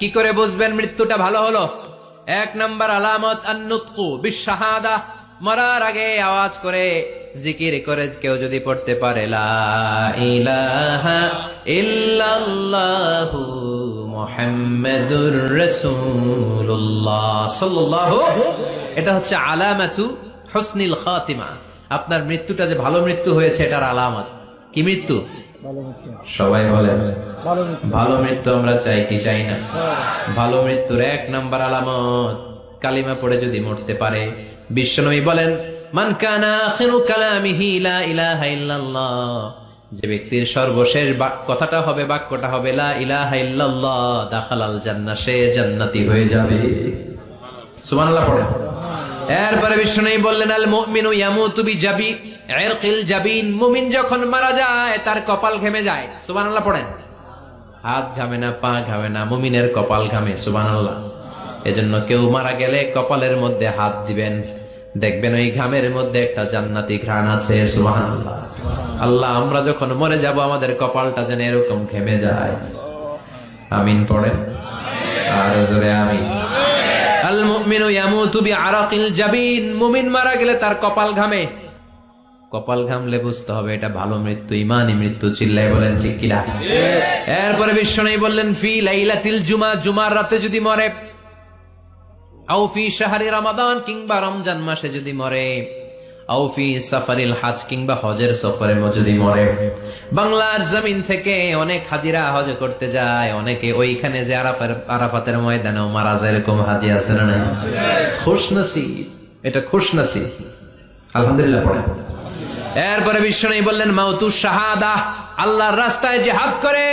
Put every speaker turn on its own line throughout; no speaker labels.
কি করে বুঝবেন মৃত্যুটা ভালো হলো? এক নাম্বার আলামত আন-নুতকু বিশ-শাহাদা, মরার আগে আওয়াজ করে জিকির করে কেউ যদি পড়তে পারে লা ইলাহা ইল্লাল্লাহু মুহাম্মাদুর রাসূলুল্লাহ সাল্লাল্লাহু, এটা হচ্ছে আলামাতু হুসনিল খাতিমা। আপনার মৃত্যুটা যে ভালো মৃত্যু হয়েছে এটার আলামত। কি মৃত্যু? সবাই বলেন ভালো মৃত্যু আমরা চাই কি চাই না? ভালো মৃত্যুর এক নাম্বার আলামত কালিমা পড়ে যদি মরতে পারে। বিশ্বনবী বলেন মান কানা আখিরু কালামিহি লা ইলাহা ইল্লাল্লাহ, যে ব্যক্তির সর্বশেষ কথাটা হবে, বাক্যটা হবে লা ইলাহা ইল্লাল্লাহ, দাখালাল জান্নাহ, সে জান্নাতি হয়ে যাবে। সুবহানাল্লাহ পড়েন। এরপরে বিশ্বনবী বললেন আল মুমিনু ইয়ামুতু বিজাবি ইরকিল জাবিন, মুমিন যখন মারা যায় তার কপাল ঘেমে যায়। সুবহানাল্লাহ পড়েন। হাত ঘামে না, পা ঘামে না, মুমিনের কপাল ঘামে। সুবহানাল্লাহ। এজন্য কেউ মারা গেলে কপালের মধ্যে হাত দিবেন, দেখবেন ওই ঘামের মধ্যে একটা জান্নাতি ঘ্রাণ আছে। সুবহানাল্লাহ। আল্লাহ, আমরা যখন মরে যাব আমাদের কপালটা যেন এরকম ঘেমে যায়। আমিন পড়েন আর জোরে আমিন। আল মুমিনু ইয়ামুতু বিআরাকিল জাবিন, মুমিন মারা গেলে তার কপাল ঘামে। কপাল ঘামলে বুঝতে হবে এটা ভালো মৃত্যু, ঈমানি মৃত্যু। চিল্লায় বলেন ঠিক কি না? এরপরে বিশ্বনবী বললেন ফি লাইলাতিল জুমা, জুমার রাতে যদি মরে, আও ফি শাহরি রমাদান, কিংবা রমজান মাসে যদি মরে, আও ফি সাফারিল হজ, কিংবা হজের সফরে যদি মরে। বাংলার জমিন থেকে অনেক হাজিরা হজ করতে যায়, অনেকে ওইখানে যে আরাফাতের ময়দানেও মারা যায়, এরকম হাজি আছে না নাই? খুশনসিব, এটা খুশনসিব। আলহামদুলিল্লাহ পড়ে। এরপরে বিশ্বনবী বললেন মাউতু শাহাদা, আল্লাহর রাস্তায় জিহাদ করে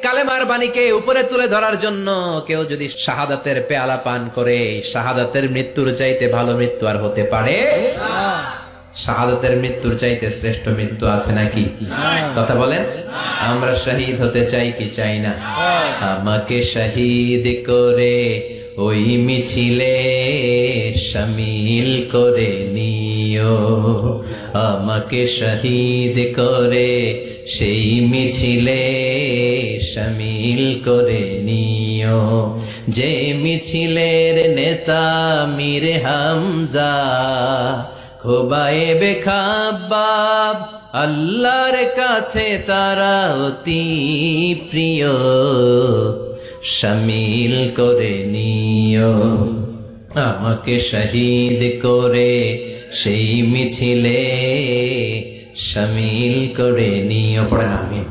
কালেমার বাণীকে উপরে তুলে ধরার জন্য কেউ যদি শাহাদাতের পেয়ালা পান করে, শাহাদাতের মৃত্যুর চাইতে ভালো মৃত্যু আর হতে পারে? শাহাদাতের মৃত্যুর চাইতে শ্রেষ্ঠ মৃত্যু আছে নাকি? কথা বলেন। আমরা শহীদ হতে চাই কি চাই না? আমাকে শহীদ করে ওই মিছিলে শামিল করে নিও, আমাকে শহীদ করে সেই মিছিলে শামিল করে নিও, যে মিছিলের নেতা মীর হামজা, খোবায়েবে খাব্বাব, আল্লাহর কাছে তারা অতি প্রিয়, শামিল করে নিও, আমাকে শহীদ করে সেই মিছিলে শামিল করে নিও। পড়েন আমিন।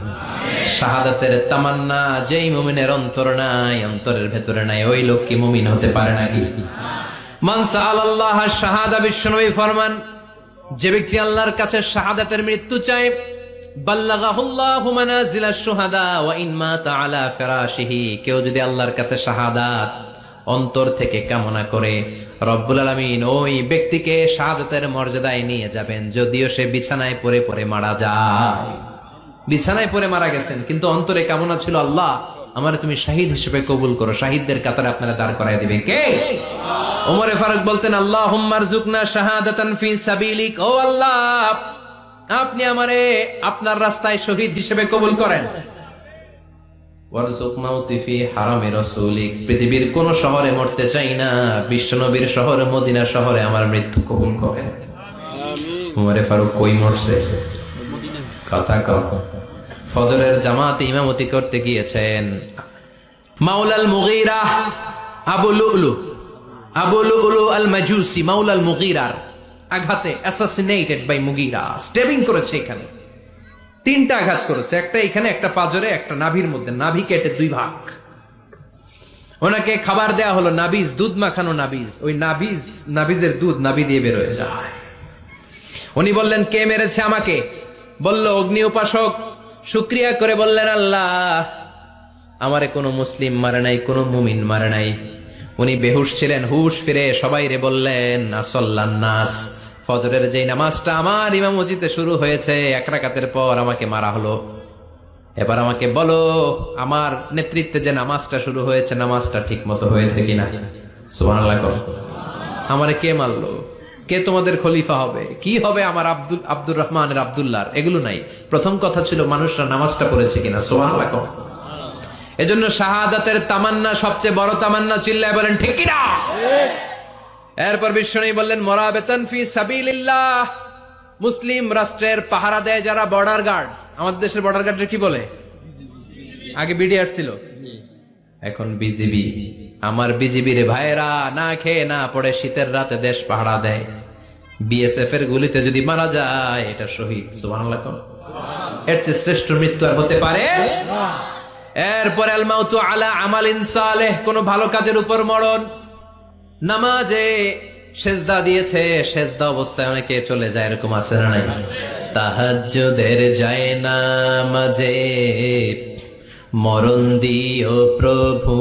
শাহাদাতের তামান্না যেই মুমিনের অন্তর নাই, অন্তরের ভেতরে নাই, ওই লোক কি মুমিন হতে পারে নাকি? মান সাআলাল্লাহ শাহাদা, বিশ্বনবী ফরমান যে ব্যক্তি আল্লাহর কাছে শাহাদাতের মৃত্যু চায়, বাল্লাগাহুল্লাহু মানাজিলাশ শুহাদা ওয়া ইন মাতা আলা ফিরাশিহি, কেউ যদি আল্লাহর কাছে শাহাদাত অন্তর থেকে কামনা করে, রব্বুল আলামিন ওই ব্যক্তিকে শাহাদাতের মর্যাদায় নিয়ে যাবেন, যদিও সে বিছানায় পড়ে পড়ে মারা যায়। বিছানায় পড়ে মারা গেছেন, কিন্তু অন্তরে কামনা ছিল আল্লাহ আমারে তুমি শহীদ হিসেবে কবুল করো। শহীদদের কাতারে আপনারা দাঁড় করায় দিবে কে? ওমরে ফারুক বলতেন আল্লাহুম্মা রযুকনা শাহাদাতান ফি সাবিলিক, ও আল্লাহ আপনি আমারে আপনার রাস্তায় শহীদ হিসেবে কবুল করেন। ওয়ারযুক মাউতি ফি হারামি রাসূলিক, পৃথিবীর কোন শহরে মরতে চাই না, বিশ্বনবীর শহরে মদিনা শহরে আমার মৃত্যু কবুল করেন। আমিন। ওমরে ফারুক কই মরছে? কথা কও। ফজরের জামাতে ইমামতি করতে গিয়েছেন মাওলাল মুগীরা আবু লুলু আল মাজুসি, মাওলাল মুগীরার আঘাতে অ্যাসাসিনেটেড বাই মুগীরা, স্টেবিং করেছে। এখানে তিনটা আঘাত করেছে, একটা এখানে, একটা পাজরে, একটা নাভির মধ্যে, নাভি কেটে দুই ভাগ। ওনাকে খাবার দেয়া হলো নাবিজ, দুধ মাখানো নাবিজ। ওই নাবিজের দুধ নাভি দিয়ে বের হয়ে যায়। উনি বললেন কে মেরেছে আমাকে? বলল অগ্নি উপাসক। শুকরিয়া করে বললেন আল্লাহ আমারে কোনো মুসলিম মারে নাই, কোনো মুমিন মারে নাই। উনি বেহুশ ছিলেন, হুশ ফিরে সবাই রে বললেন আসল্লান নাস, ফজরের যেই নামাজটা আমার ইমামতিতে শুরু হয়েছে, এক রাকাতের পর আমাকে মারা হলো। এবার আমাকে বলো আমার নেতৃত্বে যে নামাজটা শুরু হয়েছে, নামাজটা ঠিক মতো হয়েছে কিনা? সুবহানাল্লাহ। আমারে কে মারলো? কে তোমাদের খলিফা হবে? কি হবে আমার আব্দুর রহমানের আব্দুল্লাহর? এগুলো নাই। প্রথম কথা ছিল মানুষরা নামাজটা পড়েছে কিনা। সুবহানাল্লাহ। এজন্য শাহাদাতের তামান্না সবচেয়ে বড় তামান্না, চিল্লায় বলেন ঠিক কি না? এরপর বিশ্বনবী বললেন মুরাবিতান ফি সাবিলিল্লাহ, মুসলিম রাষ্ট্রের পাহারা দেয় যারা বর্ডার গার্ড। আমাদের দেশের বর্ডার গার্ডের কি বলে? আগে বিডিআর ছিল, এখন বিজিবি। আমার বিজিবি রে ভাইরা না খেয়ে না পড়ে শীতের রাতে দেশ পাহারা দেয়। বিএসএফ এর গুলিতে যদি মারা যায় এটা শহীদ। সুবহানাল্লাহ। এর চেয়ে শ্রেষ্ঠ মৃত্যু আর হতে পারে? এরপর আল মাউতু আলা আমালিন সালেহ, কোন ভালো কাজের উপর মরণ। নামাজে সেজদা দিয়েছে, সেজদা অবস্থায় অনেকে চলে যায়, এরকম আছে না নাই? তাহাজ্জুদের যায় নামাজে মরণ দিও প্রভু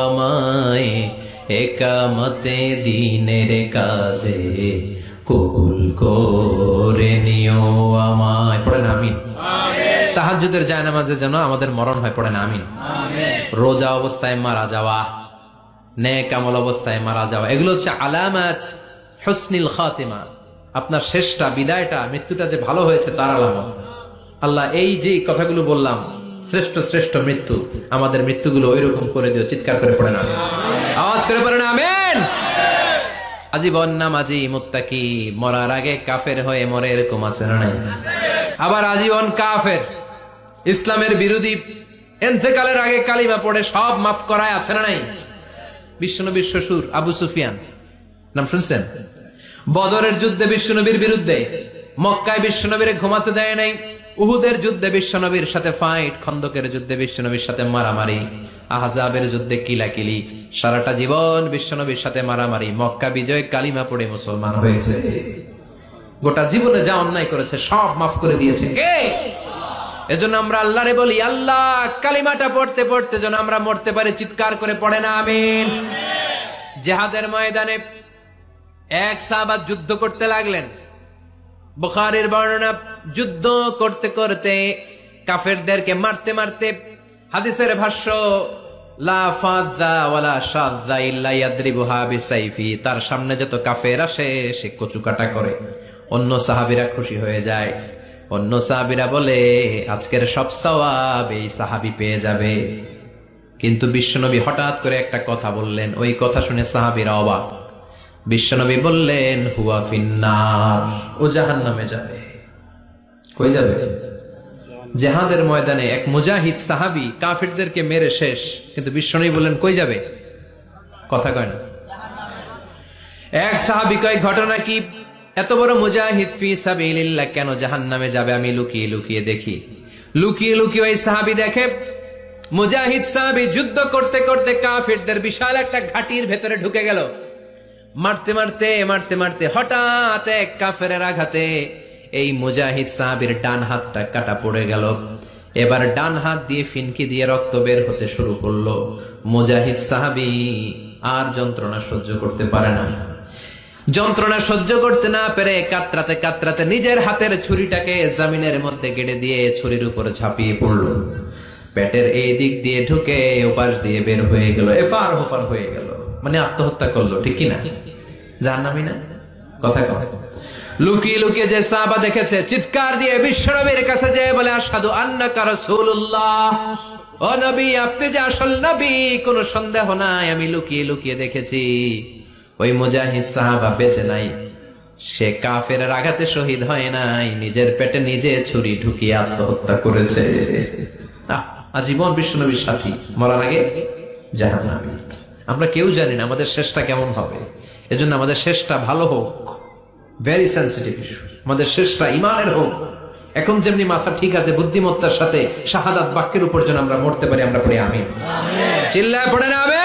আমায়, একামতে দিনের কাজে কবুল করে নিও আমায়। পড়েন আমিন। তাহাজ্জুদের যায় নামাজে যেন আমাদের মরণ হয়, পড়েন আমিন। রোজা অবস্থায় মারা যাওয়া, নেক আমল অবস্থায় মারা যাওয়া, এগুলো হচ্ছে আলামাত হুসনিল খাতিমা। আপনার শেষটা, বিদায়টা, মৃত্যুটা যে ভালো হয়েছে তার আলামত। আল্লাহ এই যে কথাগুলো বললাম, শ্রেষ্ঠ শ্রেষ্ঠ মৃত্যু, আমাদের মৃত্যুগুলো ওইরকম করে দিও। চিৎকার করে পড়েন আমিন, আওয়াজ করে পড়েন আমিন। আজীবন নামাজি মুত্তাকি, মরার আগে কাফের হয়ে মরে, এরকম আছে না নাই? আবার আজীবন কাফের, ইসলামের বিরোধী, ইন্তেকালের আগে কালিমা পড়ে সব মাফ করায়, আছে না নাই? বিশ্বনবীর শ্বশুর আবু সুফিয়ান, নাম শুনছেন? বদরের যুদ্ধে বিশ্বনবীর বিরুদ্ধে, মক্কায় বিশ্বনবীর ঘুমাতে দেয় নাই, উহুদের যুদ্ধে বিশ্বনবীর সাথে ফাইট, খন্দকের যুদ্ধে বিশ্বনবীর সাথে মারামারি, আহজাবের যুদ্ধে কিলাকিলি, সারাটা জীবন বিশ্বনবীর সাথে মারামারি, মক্কা বিজয় কালিমা পড়ে মুসলমান হয়েছে। গোটা জীবনে যা অন্যায় করেছে সব মাফ করে দিয়েছে কে? এজন্য আমরা আল্লাহরে বলি, আল্লাহ কালিমাটা পড়তে পড়তে যেন আমরা মরতে পারি। চিৎকার করে পড়ে না আমিন। জিহাদের ময়দানে এক সাহাবা যুদ্ধ করতে লাগলেন। বুখারীর বর্ণনা, যুদ্ধ করতে করতে কাফেরদেরকে মারতে মারতে, হাদিসের ভাষ্য লা ফাযা ওয়ালা শাযা ইল্লা ইয়াদরিবুহা বিসাইফি, তার সামনে যত কাফের আসে সে কচুকাটা করে। অন্য সাহাবীরা খুশি হয়ে যায়, অন্য সাহাবীরা বলে আজকের সব সওয়াব এই সাহাবী পেয়ে যাবে। কিন্তু বিশ্বনবী হঠাৎ করে একটা কথা বললেন, ওই কথা শুনে সাহাবীরা অবাক। বিশ্বনবী বললেন হুয়া ফিন্নার, ও জাহান্নামে যাবে। কই যাবে? জিহাদের ময়দানে এক মুজাহিদ সাহাবী কাফিরদেরকে মেরে শেষ, কিন্তু বিশ্বনবী বললেন কই যাবে? কথা কয় না। এক সাহাবী কয় ঘটনা কি? এত বড় মুজাহিদ ফি সাবিলিল্লাহ কেন জাহান্নামে যাবে? আমি লুকিয়ে লুকিয়ে দেখি। লুকিয়ে লুকিয়ে ওই সাহাবী দেখে মুজাহিদ সাহাবী যুদ্ধ করতে করতে কাফিরদের বিশাল একটা ঘাটির ভেতরে ঢুকে গেল। মারতে মারতে মারতে মারতে হঠাৎ এক কাফেরের আঘাতে এই মুজাহিদ সাহাবীর ডান হাতটা কাটা পড়ে গেল। এবার ডান হাত দিয়ে ফিনকি দিয়ে রক্ত বের হতে শুরু করলো। মুজাহিদ সাহাবী আর যন্ত্রণা সহ্য করতে পারে না। যন্ত্রণা সহ্য করতে না পেরে কাতরাতে কাতরাতে নিজের হাতের ছুরিটাকে জমিনের মধ্যে গেড়ে দিয়ে ছুরির উপরে ঝাঁপিয়ে পড়ল। পেটের এই দিক দিয়ে ঢুকে ওপাশ দিয়ে বের হয়ে গেল, এফার হোফার হয়ে গেল, মানে আত্মহত্যা করলো। ঠিক কিনা? জাহান্নামী না? কথা কয়। লুকিয়ে লুকিয়ে যে সাহাবা দেখেছে চিৎকার দিয়ে বিশ্বনবীর কাছে যেয়ে বলে আশহাদু আন্নাকা রাসূলুল্লাহ, ও নবী আপনি যে আসল নবী, কোনো সন্দেহ নাই, আমি লুকিয়ে লুকিয়ে দেখেছি। ওই মুজাহিদ সাহাবা বেঁচে নাই, সে কাফেরের আঘাতে শহীদ হয় নাই, নিজের পেটে নিজে ছুরি ঢুকিয়ে আত্মহত্যা করেছে। আজীবন বিশ্বনবীর সাথী, মরার আগে জাহান্নামী। আমরা কেউ জানি না আমাদের শেষটা কেমন হবে, এজন্য আমাদের শেষটা ভালো হোক। ভেরি সেন্সিটিভ ইস্যু, আমাদের শেষটা ইমানের হোক। এখন যেমনি মাথা ঠিক আছে, বুদ্ধিমত্তার সাথে শাহাদাত বাক্যের উপর যেন আমরা মরতে পারি। আমরা পড়ি আমিন, চিল্লায় পড়ে না আমিন।